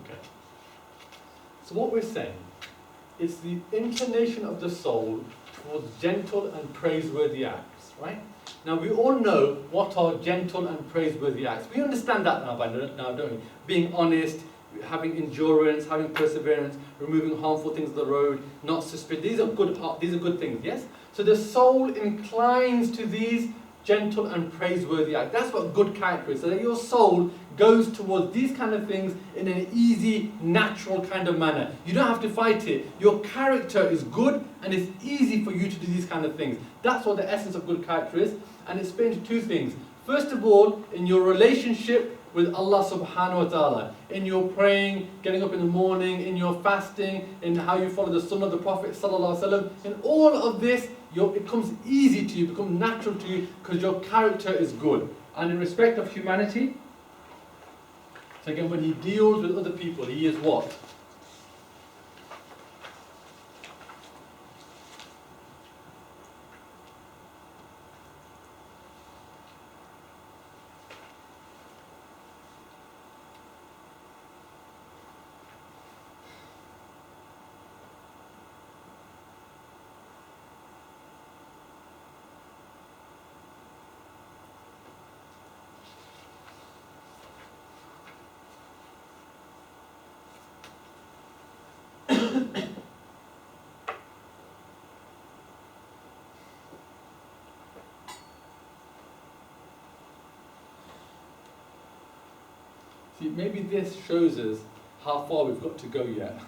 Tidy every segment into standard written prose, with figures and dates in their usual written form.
Okay. So what we're saying is the inclination of the soul towards gentle and praiseworthy acts, right? Now we all know what are gentle and praiseworthy acts. We understand that now, don't we? Being honest, having endurance, having perseverance, removing harmful things on the road, not suspicious. These are good things, yes? So the soul inclines to these gentle and praiseworthy acts. That's what good character is. So that your soul goes towards these kind of things in an easy, natural kind of manner. You don't have to fight it. Your character is good and it's easy for you to do these kind of things. That's what the essence of good character is. And it's split into two things. First of all, in your relationship with Allah subhanahu wa ta'ala, in your praying, getting up in the morning, in your fasting, in how you follow the sunnah of the Prophet sallallahu alaihi wasallam, in all of this, it comes easy to you, becomes natural to you, because your character is good. And in respect of humanity, so again, when he deals with other people, he is what? See, maybe this shows us how far we've got to go yet.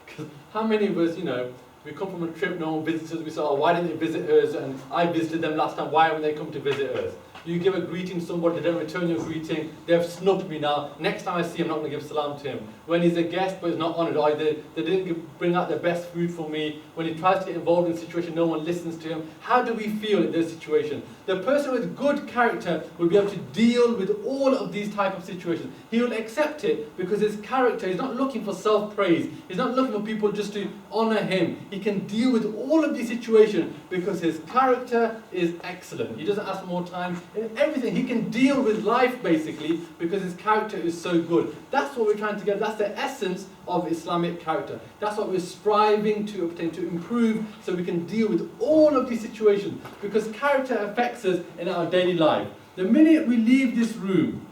Because how many of us, we come from a trip, no one visits us, we say, oh, why didn't they visit us? And I visited them last time, why haven't they come to visit us? You give a greeting to somebody, they don't return your greeting, they've snubbed me now. Next time I see him, I'm not going to give salam to him. When he's a guest but he's not honoured, or they didn't bring out their best food for me. When he tries to get involved in a situation, no one listens to him. How do we feel in those situations? The person with good character will be able to deal with all of these type of situations. He will accept it because his character, he's not looking for self-praise. He's not looking for people just to honour him. He can deal with all of these situations because his character is excellent. He doesn't ask for more time. In everything, he can deal with life basically because his character is so good. That's what we're trying to get. That's the essence of Islamic character. That's what we're striving to obtain, to improve, so we can deal with all of these situations, because character affects us in our daily life. The minute we leave this room,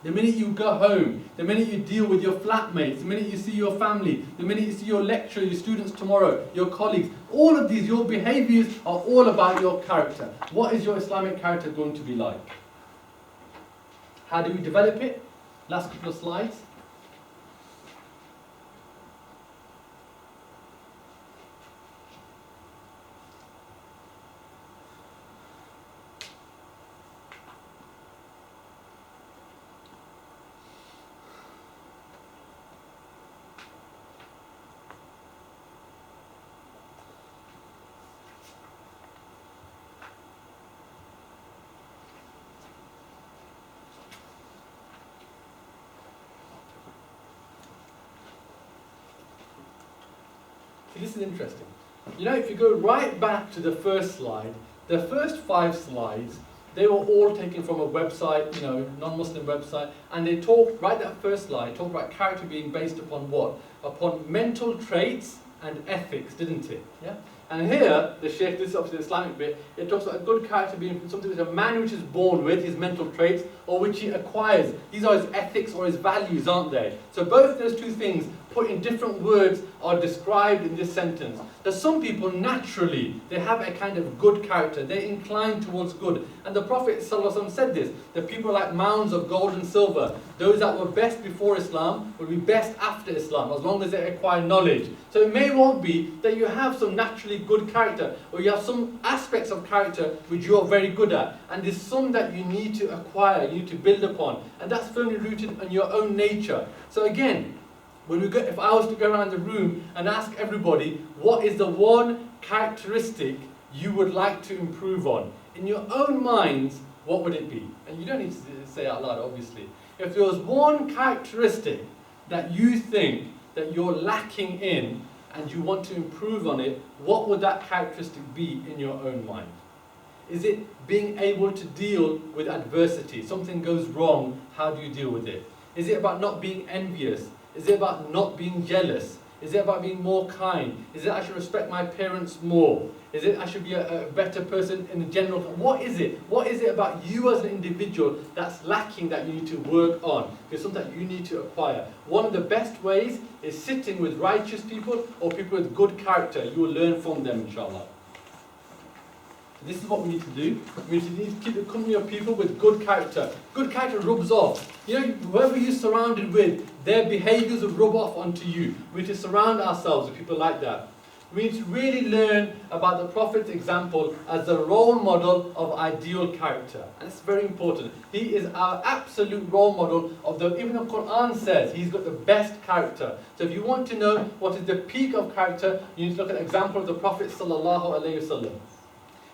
the minute you go home, the minute you deal with your flatmates, the minute you see your family, the minute you see your lecturer, your students tomorrow, your colleagues, all of these, your behaviours are all about your character. What is your Islamic character going to be like? How do we develop it? Last couple of slides. This is interesting. If you go right back to the first slide, the first 5 slides, they were all taken from a website, non-Muslim website, and they talked, right that first slide, talked about character being based upon what? Upon mental traits and ethics, didn't it? Yeah? And here, the Shaykh, this is obviously the Islamic bit, it talks about a good character being something which a man which is born with, his mental traits, or which he acquires. These are his ethics or his values, aren't they? So both those two things, put in different words, are described in this sentence. There's some people naturally, they have a kind of good character, they incline towards good. And the Prophet ﷺ said this, that people are like mounds of gold and silver. Those that were best before Islam will be best after Islam, as long as they acquire knowledge. So it may well be that you have some naturally good character, or you have some aspects of character which you are very good at, and there's some that you need to acquire, you need to build upon, and that's firmly rooted in your own nature. So again, if I was to go around the room and ask everybody, what is the one characteristic you would like to improve on? In your own minds, what would it be? And you don't need to say it out loud, obviously. If there was one characteristic that you think that you're lacking in and you want to improve on it, what would that characteristic be in your own mind? Is it being able to deal with adversity? Something goes wrong, how do you deal with it? Is it about not being envious? Is it about not being jealous? Is it about being more kind? Is it I should respect my parents more? Is it I should be a better person in general? What is it? What is it about you as an individual that's lacking that you need to work on? It's something that you need to acquire. One of the best ways is sitting with righteous people or people with good character. You will learn from them, inshallah. This is what we need to do. We need to keep the company of people with good character. Good character rubs off. You know, whoever you're surrounded with, their behaviours will rub off onto you. We need to surround ourselves with people like that. We need to really learn about the Prophet's example as the role model of ideal character. And it's very important. He is our absolute role model of even the Quran says he's got the best character. So if you want to know what is the peak of character, you need to look at an example of the Prophet sallallahu alaihi wasallam.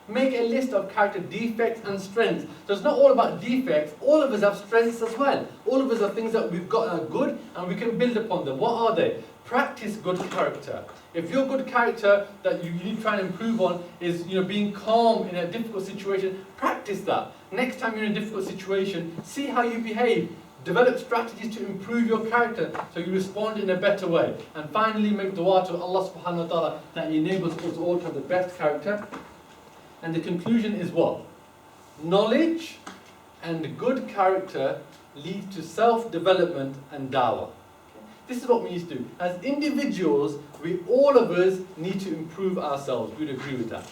Make a list of character defects and strengths. So it's not all about defects. All of us have strengths as well. All of us have things that we've got that are good and we can build upon them. What are they? Practice good character. If your good character that you need to try and improve on is being calm in a difficult situation, practice that. Next time you're in a difficult situation, see how you behave. Develop strategies to improve your character so you respond in a better way. And finally, make dua to Allah subhanahu wa ta'ala that He enables us all to have the best character. And the conclusion is what? Knowledge and good character lead to self-development and dawah. This is what we need to do. As individuals, all of us need to improve ourselves. We'd agree with that.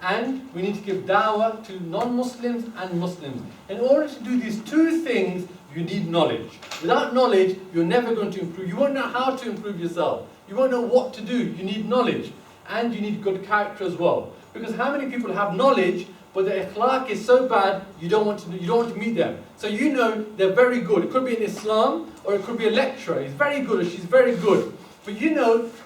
And we need to give dawah to non-Muslims and Muslims. In order to do these two things, you need knowledge. Without knowledge, you're never going to improve. You won't know how to improve yourself. You won't know what to do. You need knowledge. And you need good character as well. Because how many people have knowledge, but their akhlaq is so bad, you don't want to meet them. So they're very good. It could be in Islam, or it could be a lecturer. He's very good, or she's very good. But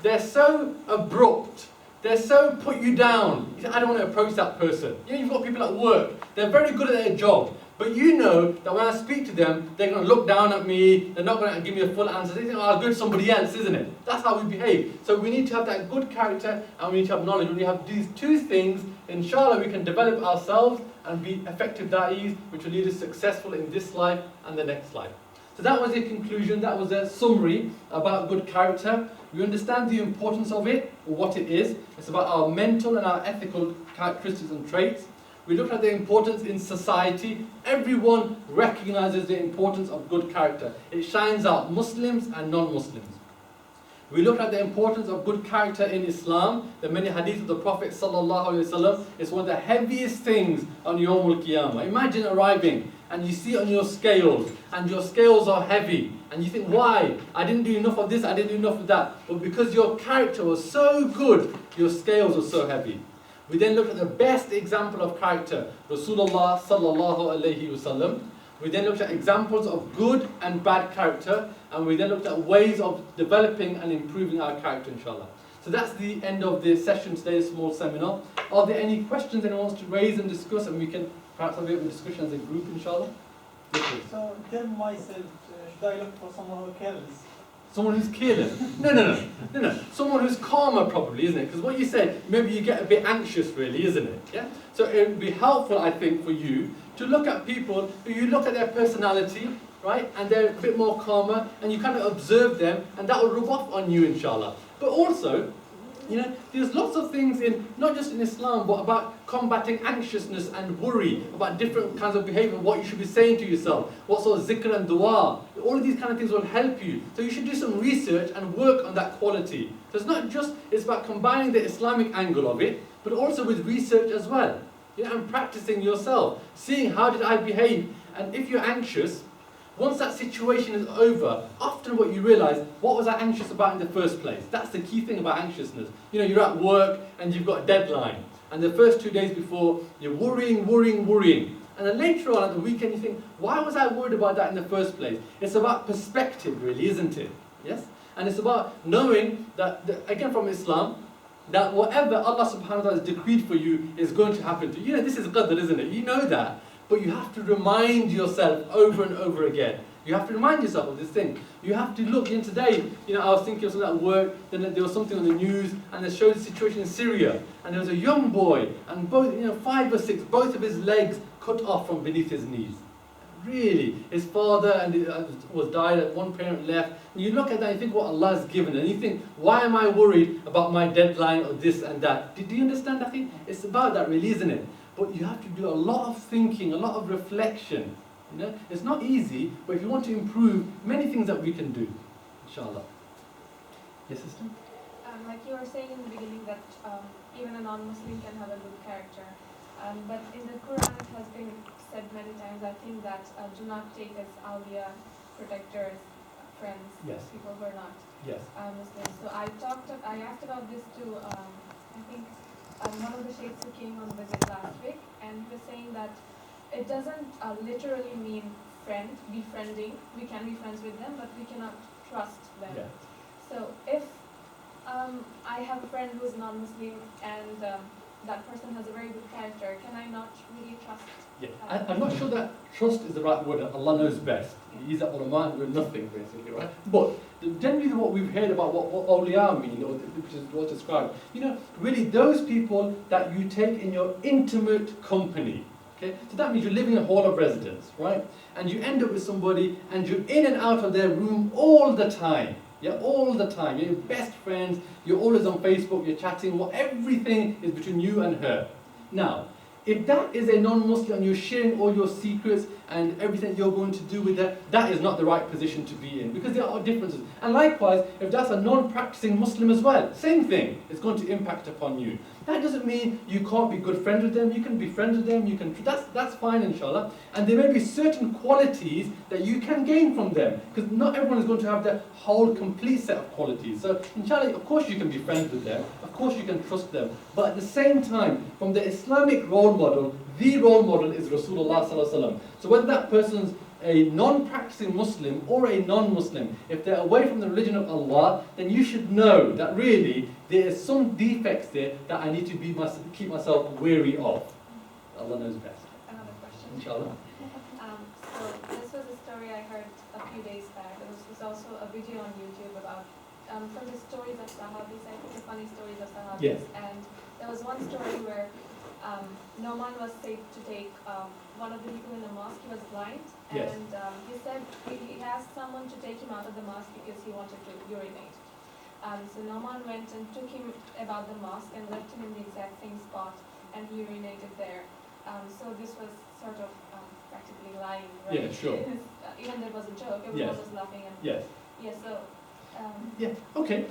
they're so abrupt. They're so put you down. You say, I don't want to approach that person. You've got people at work. They're very good at their job. But that when I speak to them, they're going to look down at me. They're not going to give me a full answer. They think, I'll go to somebody else, isn't it? That's how we behave. So we need to have that good character and we need to have knowledge. When we have these two things, inshallah, we can develop ourselves and be effective da'is, which will lead us successful in this life and the next life. So that was a conclusion. That was a summary about good character. We understand the importance of it, or what it is. It's about our mental and our ethical characteristics and traits. We looked at the importance in society. Everyone recognizes the importance of good character. It shines out, Muslims and non-Muslims. We looked at the importance of good character in Islam. The many hadith of the Prophet ﷺ is one of the heaviest things on Yawm al-Qiyamah. Imagine arriving and you see on your scales, and your scales are heavy. And you think, why? I didn't do enough of this, I didn't do enough of that. But because your character was so good, your scales were so heavy. We then looked at the best example of character, Rasulullah sallallahu alaihi wasallam. We then looked at examples of good and bad character, and we then looked at ways of developing and improving our character, inshallah. So that's the end of the session today, a small seminar. Are there any questions anyone wants to raise and discuss, and we can perhaps have a bit of a discussion as a group, inshallah? Yes, please. So tell myself, should I look for someone who kills? Someone who's killing? No. Someone who's calmer, probably, isn't it? Because what you said, maybe you get a bit anxious, really, isn't it? Yeah. So it would be helpful, I think, for you to look at people who you look at their personality, right, and they're a bit more calmer, and you kind of observe them, and that will rub off on you, inshallah. But also, there's lots of things not just in Islam, but about combating anxiousness and worry, about different kinds of behavior, what you should be saying to yourself, what sort of zikr and dua. All of these kind of things will help you. So you should do some research and work on that quality. So it's about combining the Islamic angle of it, but also with research as well. And practicing yourself, seeing how did I behave. And if you're anxious, once that situation is over, often what you realize, what was I anxious about in the first place? That's the key thing about anxiousness. You're at work and you've got a deadline. And the first 2 days before, you're worrying. And then later on at the weekend, you think, why was I worried about that in the first place? It's about perspective, really, isn't it? Yes? And it's about knowing that, again from Islam, that whatever Allah subhanahu wa ta'ala has decreed for you is going to happen to you. This is qadr, isn't it? You know that. But you have to remind yourself over and over again. You have to remind yourself of this thing. You have to look in today. I was thinking of something at work, then there was something on the news, and they showed the situation in Syria. And there was a young boy, and both, 5 or 6, both of his legs cut off from beneath his knees. Really, his father and was died, one parent left. And you look at that and you think what Allah has given, and you think, why am I worried about my deadline or this and that? Do you understand, Akhi? It's about that really, isn't it? But you have to do a lot of thinking, a lot of reflection. You know, it's not easy, but if you want to improve, many things that we can do, inshallah. Yes, sister? Like you were saying in the beginning that even a non-Muslim can have a good character. But in the Quran it has been said many times, I think, that do not take as awliya, protectors, friends, Yes. people who are not Yes. Muslims. So I asked about this to, I think, one of the sheikhs who came on visit last week, and he was saying that it doesn't literally mean befriending. We can be friends with them, but we cannot trust them. Yeah. So if I have a friend who's non-Muslim and that person has a very good character, can I not really trust? Yeah. I'm not sure that trust is the right word. Allah knows best. He's at ulama and we're nothing, basically, right? But generally what we've heard about what awliya mean, or which is what's described, you know, really those people that you take in your intimate company. Okay? So that means you're living in a hall of residence, right? And you end up with somebody and you're in and out of their room all the time. Yeah, all the time. You're best friends, you're always on Facebook, you're chatting, everything is between you and her. Now, if that is a non-Muslim and you're sharing all your secrets and everything you're going to do with her, that is not the right position to be in, because there are differences. And likewise, if that's a non-practicing Muslim as well, same thing, it's going to impact upon you. That doesn't mean you can't be good friends with them, you can be friends with them, that's fine, inshallah. And there may be certain qualities that you can gain from them, because not everyone is going to have the whole complete set of qualities. So inshallah, of course you can be friends with them, of course you can trust them, but at the same time, from the Islamic role model, the role model is Rasulullah sallallahu alaihi wasallam. So whether that person's a non-practicing Muslim or a non-Muslim, if they're away from the religion of Allah, then you should know that really there is some defects there that I need to keep myself wary of. Allah knows best. Another question. Inshallah. So this was a story I heard a few days back. There was also a video on YouTube about from the stories of Sahabis, I think the funny stories of Sahabis. Yes. And there was one story where Noman was said to take one of the people in the mosque. He was blind, Yes. and he said he asked someone to take him out of the mosque because he wanted to urinate. So Noman went and took him about the mosque and left him in the exact same spot, and he urinated there. So this was sort of practically lying, right? Yeah, sure. Even though it was a joke, everyone Yes. was laughing. And Yes. yeah, so. Yeah, okay.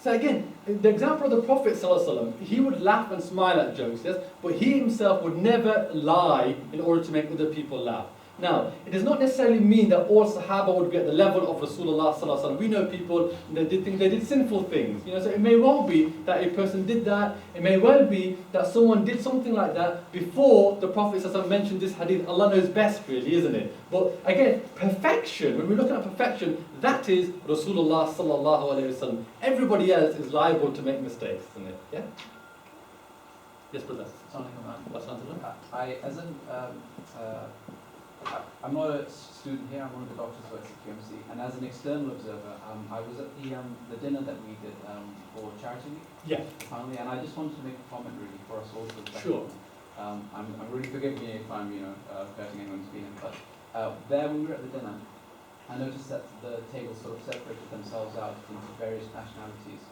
So again, the example of the Prophet ﷺ, he would laugh and smile at jokes, yes, but he himself would never lie in order to make other people laugh. Now, it does not necessarily mean that all Sahaba would be at the level of Rasulullah ﷺ. We know people that they did sinful things. You know, so it may well be that a person did that. It may well be that someone did something like that before the Prophet ﷺ mentioned this hadith. Allah knows best, really, isn't it? But again, perfection, when we're looking at perfection, that is Rasulullah ﷺ. Everybody else is liable to make mistakes, isn't it? Yeah? Yes, brother. I'm not a student here, I'm one of the doctors who works at QMC, and as an external observer, I was at the dinner that we did for Charity Week, Yeah. finally, and I just wanted to make a comment really for us all to reflect Sure. on. I'm really, forgive me if I'm, hurting anyone's feelings, but there when we were at the dinner, I noticed that the tables sort of separated themselves out into various nationalities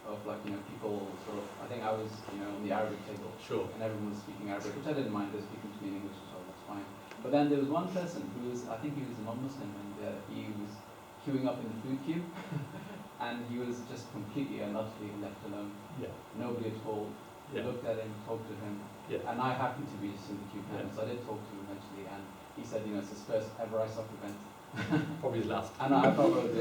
of people sort of, I think I was, on the Arabic table. Sure. And everyone was speaking Arabic, which I didn't mind, they were speaking to me in English as well, that's fine. But then there was one person who was, I think he was a non-Muslim, and he was queuing up in the food queue, and he was just completely and utterly left alone. Yeah. Nobody at all looked at him, talked to him, and I happened to be just in the queue, so I did talk to him eventually, and he said, it's his first ever ISOC event. Probably his last. And I felt it's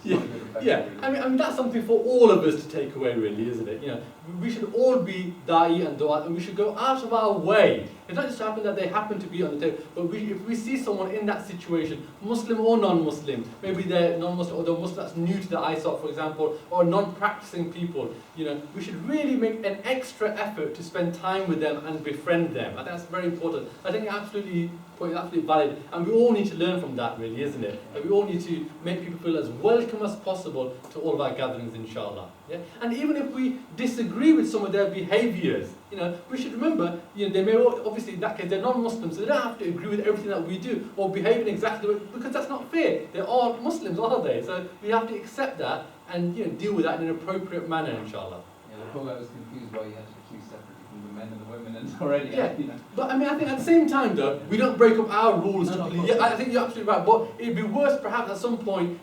Yeah, not a good effect, yeah. really. I mean that's something for all of us to take away, really, isn't it? We should all be da'i and du'a, and we should go out of our way. It's not just happen that they happen to be on the table, but if we see someone in that situation, Muslim or non-Muslim, maybe they're non-Muslim or they're Muslim that's new to the ISOC, for example, or non-practicing people, we should really make an extra effort to spend time with them and befriend them. I think that's very important. I think absolutely valid, and we all need to learn from that, really, isn't it? And we all need to make people feel as welcome as possible to all of our gatherings, inshallah. Yeah? And even if we disagree disagree with some of their behaviours. You know, we should remember, you know, they may all, obviously in that case they're non-Muslims, so they don't have to agree with everything that we do or behave in exactly the way, because that's not fair. They're all Muslims, aren't they? So we have to accept that and, you know, deal with that in an appropriate manner, inshallah. Yeah, the poor guy was confused why he had to choose separately from the men and the women, and already, Yeah. you know. But I mean, I think at the same time though, we don't break up our rules. No, to yeah, I think you're absolutely right. But it'd be worse perhaps at some point.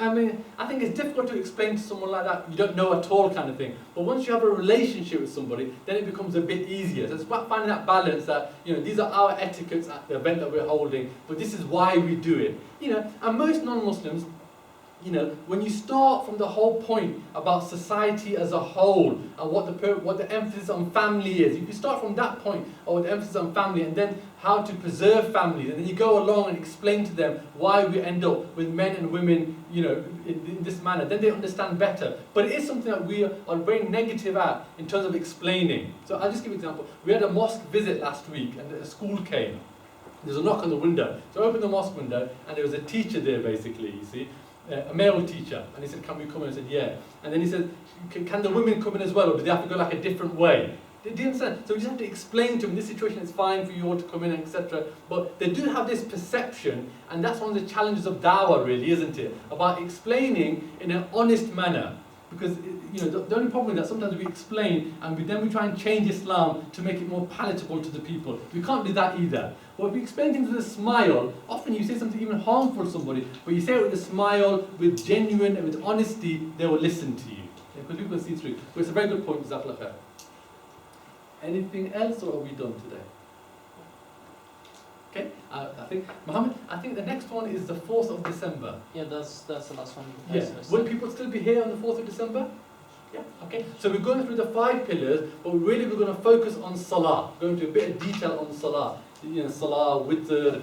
I mean, I think it's difficult to explain to someone like that you don't know at all kind of thing. But once you have a relationship with somebody, then it becomes a bit easier. So it's about finding that balance that, you know, these are our etiquettes at the event that we're holding, but this is why we do it. You know, and most non-Muslims, you know, when you start from the whole point about society as a whole and what the emphasis on family is, if you start from that point, or the emphasis on family, and then how to preserve families, and then you go along and explain to them why we end up with men and women, you know, in this manner, then they understand better. But it is something that we are very negative at in terms of explaining. So I'll just give you an example. We had a mosque visit last week, and a school came. There's a knock on the window. So I opened the mosque window, and there was a teacher there, basically, you see. A male teacher, and he said, can we come in? I said, yeah. And then he said, can the women come in as well, or do they have to go like a different way? Do you understand? So we just have to explain to them, in this situation it's fine for you all to come in, etc. But they do have this perception, and that's one of the challenges of dawah, really, isn't it? About explaining in an honest manner. Because, you know, the only problem is that sometimes we explain, and then we try and change Islam to make it more palatable to the people. We can't do that either. But if you explain things with a smile, often you say something even harmful to somebody, but you say it with a smile, with genuine and with honesty, they will listen to you. Because people can see through. But it's a very good point, Jazakallah khair. Anything else, or are we done today? Okay, I think, Mohammed, I think the next one is the 4th of December. Yeah, that's the last one. Yeah. Will people still be here on the 4th of December? Yeah, okay. So we're going through the 5 pillars, but really we're going to focus on Salah. Go into a bit of detail on Salah. You know, Salah, Witr,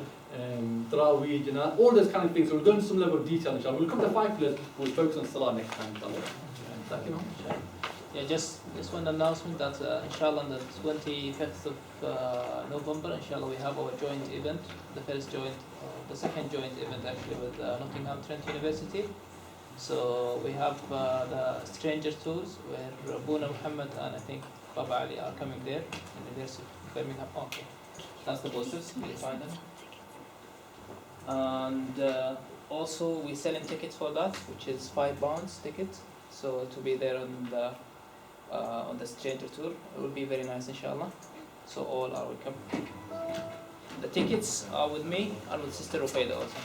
Taraweeh, you know, all those kind of things. So we're going to some level of detail, inshallah. We'll come to the 5 pillars, but we'll focus on Salah next time, inshallah. Yeah, just one announcement that inshallah on the 25th of November, inshallah, we have our joint event, the second joint event actually with Nottingham Trent University. So we have the Stranger Tours where Buna Muhammad and I think Baba Ali are coming there in the University of Birmingham. Okay, that's the posters, you find them. And also we're selling tickets for that, which is £5 tickets. So to be there on the Stranger Tour, it will be very nice, inshallah. So all are welcome. The tickets are with me and with Sister Rufaida also.